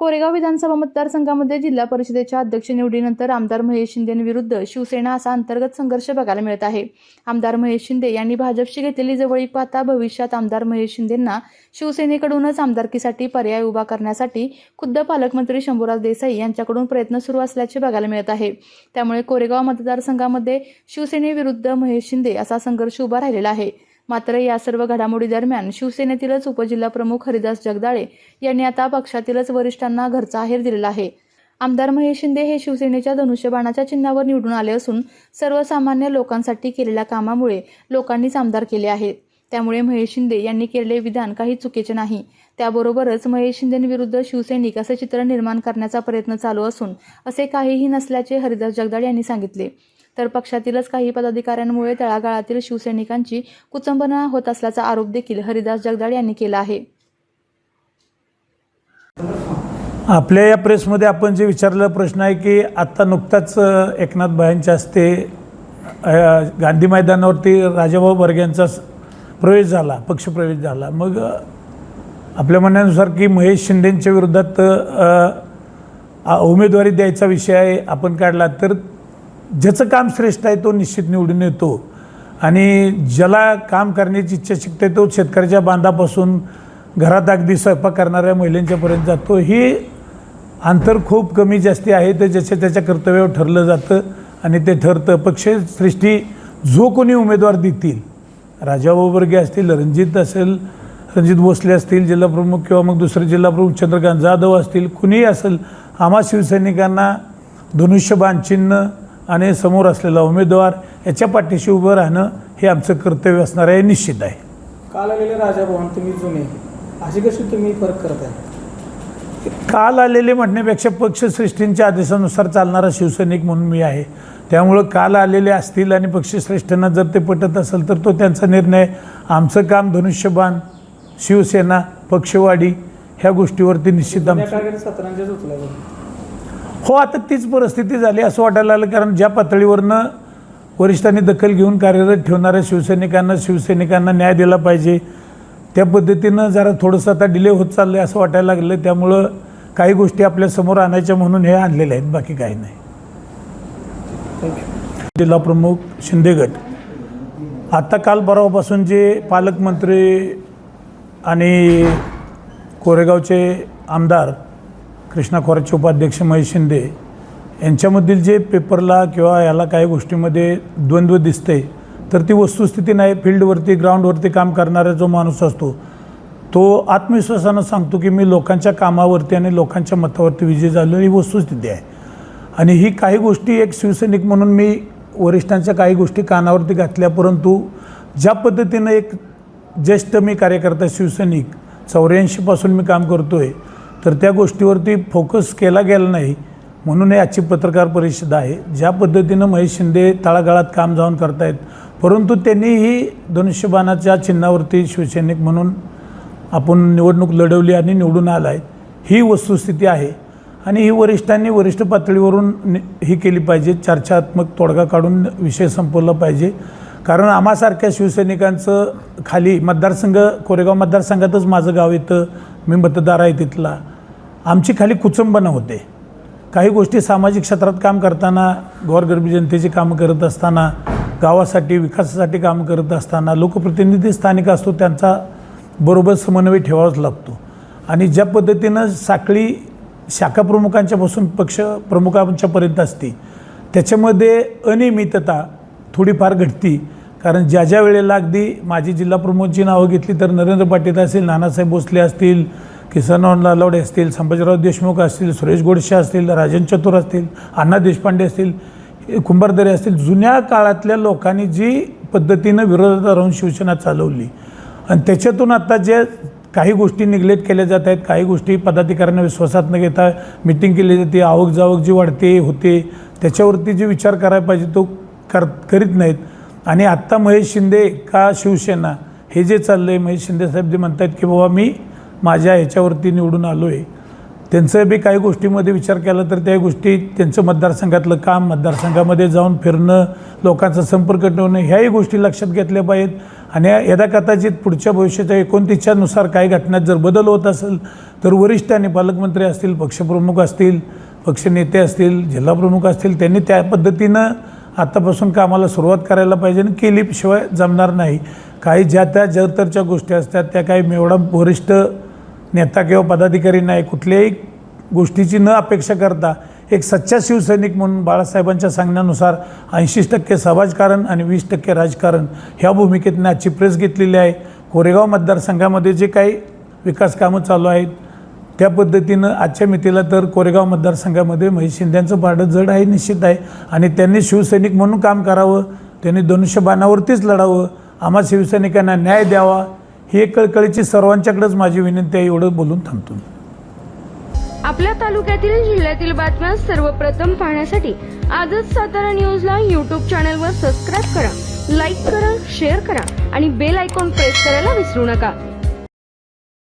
कोरेगाव विधानसभा मतदारसंघामध्ये जिल्हा परिषदेच्या अध्यक्ष निवडीनंतर आमदार महेश शिंदेविरुद्ध शिवसेना असा अंतर्गत संघर्ष बघायला मिळत आहे। आमदार महेश शिंदे यांनी भाजपशी घेतलेली जवळीक पाहता भविष्यात आमदार महेश शिंदेंना शिवसेनेकडूनच आमदारकीसाठी पर्याय उभा करण्यासाठी खुद्द पालकमंत्री शंभूराज देसाई यांच्याकडून प्रयत्न सुरू असल्याचे बघायला मिळत आहे। त्यामुळे कोरेगाव मतदारसंघामध्ये शिवसेनेविरुद्ध महेश शिंदे असा संघर्ष उभा राहिलेला आहे। मात्र या सर्व घडामोडी दरम्यान शिवसेनेतीलच उपजिल्हा प्रमुख हरिदास जगदाळे यांनी आता पक्षातीलच वरिष्ठांना घरचा आहेर दिलेला आहे। आमदार महेश शिंदे हे शिवसेनेच्या धनुष्यबाणाच्या चिन्हावर निवडून आले असून सर्वसामान्य लोकांसाठी केलेल्या कामामुळे लोकांनीच आमदार केले आहे। त्यामुळे महेश शिंदे यांनी केलेले विधान काही चुकीचे नाही। त्याबरोबरच महेश शिंदेंविरुद्ध शिवसैनिक असे चित्र निर्माण करण्याचा प्रयत्न चालू असून असे काहीही नसल्याचे हरिदास जगदाळे यांनी सांगितले। तर पक्षातीलच काही पदाधिकाऱ्यांमुळे तळागाळातील शिवसैनिकांची कुचंबना होत असल्याचा आरोप देखील हरिदास जगदाळे यांनी केला आहे। आपल्या या प्रेसमध्ये आपण जे विचारलेला प्रश्न आहे की आता नुकताच एकनाथ भाईंच्या हस्ते गांधी मैदानावरती राजाभाऊ बर्गे यांचा प्रवेश झाला, पक्षप्रवेश झाला। मग आपल्या म्हणण्यानुसार की महेश शिंदेंच्या विरोधात उमेदवारी द्यायचा विषय आपण काढला तर ज्याचं काम श्रेष्ठ आहे तो निश्चित निवडून येतो आणि ज्याला काम करण्याची इच्छाशक्ती आहे तो शेतकऱ्याच्या बांधापासून घरात अगदी स्वयंपाक करणाऱ्या महिलांच्यापर्यंत जातो। ही अंतर खूप कमी जास्ती आहे, तर ज्याच्या त्याच्या कर्तव्यावर ठरलं जातं आणि ते ठरतं। पक्षश्रेष्ठी जो कोणी उमेदवार देतील, राजाभाऊ बर्गे असतील, रणजित भोसले असतील जिल्हाप्रमुख किंवा मग दुसरे जिल्हाप्रमुख चंद्रकांत जाधव असतील, कुणीही असेल, आम्हा शिवसैनिकांना धनुष्यबाण चिन्ह आणि समोर असलेला उमेदवार याच्या पाठीशी उभं राहणं हे आमचं कर्तव्य असणार आहे, निश्चित आहे। काल आलेले राजाभाऊ तुम्ही जुने अशी कशी तुम्ही फरक करताय? काल आलेले म्हणण्यापेक्षा पक्षश्रेष्ठींच्या आदेशानुसार चालणारा शिवसैनिक म्हणून मी आहे। त्यामुळं काल आलेले असतील आणि पक्षश्रेष्ठींना जर ते पटत असेल तर तो त्यांचा निर्णय। आमचं काम धनुष्यबाण, शिवसेना, पक्षवाढी ह्या गोष्टीवरती निश्चित हो, आता तीच परिस्थिती झाली असं वाटायला लागलं। कारण ज्या पातळीवरनं वरिष्ठांनी दखल घेऊन कार्यरत ठेवणाऱ्या शिवसैनिकांना न्याय दिला पाहिजे, त्या पद्धतीनं जरा थोडंसं आता डिले होत चाललं आहे असं वाटायला लागलं। त्यामुळं काही गोष्टी आपल्यासमोर आणायच्या म्हणून हे आणलेल्या आहेत, बाकी काही नाही। जिल्हा प्रमुख शिंदे गट आता काल परवापासून जे पालकमंत्री आणि कोरेगावचे आमदार कृष्णा खोऱ्याचे उपाध्यक्ष महेश शिंदे यांच्यामधील जे पेपरला किंवा याला काही गोष्टीमध्ये द्वंद्व दिसते तर ती वस्तुस्थिती नाही। फील्डवरती ग्राउंडवरती काम करणारा जो माणूस असतो तो आत्मविश्वासानं सांगतो की मी लोकांच्या कामावरती आणि लोकांच्या मतावरती विजय झालो, ही वस्तुस्थिती आहे। आणि ही काही गोष्टी एक शिवसैनिक म्हणून मी वरिष्ठांच्या काही गोष्टी कानावरती घातल्या, परंतु ज्या पद्धतीनं एक ज्येष्ठ मी कार्यकर्ता शिवसैनिक 84 पासून मी काम करतो आहे तर त्या गोष्टीवरती फोकस केला गेला नाही, म्हणून हे आजची पत्रकार परिषद आहे। ज्या पद्धतीनं महेश शिंदे तळागाळात काम जाऊन करतायत, परंतु त्यांनीही धनुष्यबाणाच्या चिन्हावरती शिवसैनिक म्हणून आपण निवडणूक लढवली आणि निवडून आला आहे, ही वस्तुस्थिती आहे। आणि ही वरिष्ठ पातळीवरून ही केली पाहिजे, चर्चात्मक तोडगा काढून विषय संपवला पाहिजे। कारण आम्हासारख्या शिवसैनिकांचं खाली मतदारसंघ, कोरेगाव मतदारसंघातच माझं गाव येतं, मी मतदार आहे तिथला, आमची खाली कुचंबना होते। काही गोष्टी सामाजिक क्षेत्रात काम करताना, गोरगरिबी जनतेची कामं करत असताना, गावासाठी विकासासाठी कामं करत असताना लोकप्रतिनिधी स्थानिक असतो त्यांचा बरोबर समन्वय ठेवावाच लागतो। आणि ज्या पद्धतीनं साखळी शाखा प्रमुखांच्यापासून पक्ष प्रमुखांच्यापर्यंत असते त्याच्यामध्ये अनियमितता थोडीफार घडती। कारण ज्या वेळेला अगदी माझी जिल्हा प्रमुखची नावं घेतली तर नरेंद्र पाटील असतील, नानासाहेब भोसले असतील, किसनराव लालवडे असतील, संभाजीराव देशमुख असतील, सुरेश गोडसे असतील, राजन चतुर असतील, अण्णा देशपांडे असतील, कुंभारदरे असतील, जुन्या काळातल्या लोकांनी जी पद्धतीनं विरोधात राहून शिवसेना चालवली आणि त्याच्यातून आता जे काही गोष्टी निग्लेक्ट केल्या जात आहेत, काही गोष्टी पदाधिकाऱ्यांना विश्वासात न घेता मिटिंग केली जाते, आवक जावक जी वाढते होते त्याच्यावरती जे विचार करायला पाहिजे तो करीत नाहीत। आणि आत्ता महेश शिंदे का शिवसेना हे जे चाललं आहे, महेश शिंदे साहेब जे म्हणतात की बाबा मी माझ्या ह्याच्यावरती निवडून आलो आहे, त्यांचं बी काही गोष्टीमध्ये विचार केला तर त्या गोष्टी त्यांचं मतदारसंघातलं काम, मतदारसंघामध्ये जाऊन फिरणं, लोकांचा संपर्क ठेवणं, ह्याही गोष्टी लक्षात घेतल्या पाहिजेत। आणि यदा कदाचित पुढच्या भविष्याच्या 29च्या नुसार काही घटनात जर बदल होत असेल तर वरिष्ठांनी, पालकमंत्री असतील, पक्षप्रमुख असतील, पक्षनेते असतील, जिल्हाप्रमुख असतील, त्यांनी त्या पद्धतीनं आत्तापासून कामाला सुरुवात करायला पाहिजे आणि केल्याशिवाय जमणार नाही. काही ज्या त्या जरतरच्या गोष्टी असतात त्या काही एवढा वरिष्ठ नेता किंवा पदाधिकारी नाही, कुठल्याही गोष्टीची न अपेक्षा करता एक सच्चा शिवसैनिक म्हणून बाळासाहेबांच्या सांगण्यानुसार 80% समाजकारण आणि 20% राजकारण ह्या भूमिकेतनं आजची प्रेस घेतलेली आहे. कोरेगाव मतदारसंघामध्ये जे काही विकास कामं चालू आहेत त्या पद्धतीनं आजच्या मितीला तर कोरेगाव मतदारसंघामध्ये महेश शिंदेंचं पारडं जड आहे, निश्चित आहे. आणि त्यांनी शिवसैनिक म्हणून काम करावं, त्यांनी धनुष्यबाणावरतीच लढावं, आम्हा शिवसैनिकांना न्याय द्यावा, ही एक कळकळीची सर्वांच्याकडेच माझी विनंती आहे. एवढं बोलून थांबतो. आपल्या तालुक्यातील जिल्ह्यातील बातम्या सर्वप्रथम पाहण्यासाठी आजच सातारा न्यूजला यूट्यूब चॅनलवर सबस्क्राईब करा, लाईक करा, शेअर करा आणि बेल आयकॉन प्रेस करायला विसरू नका.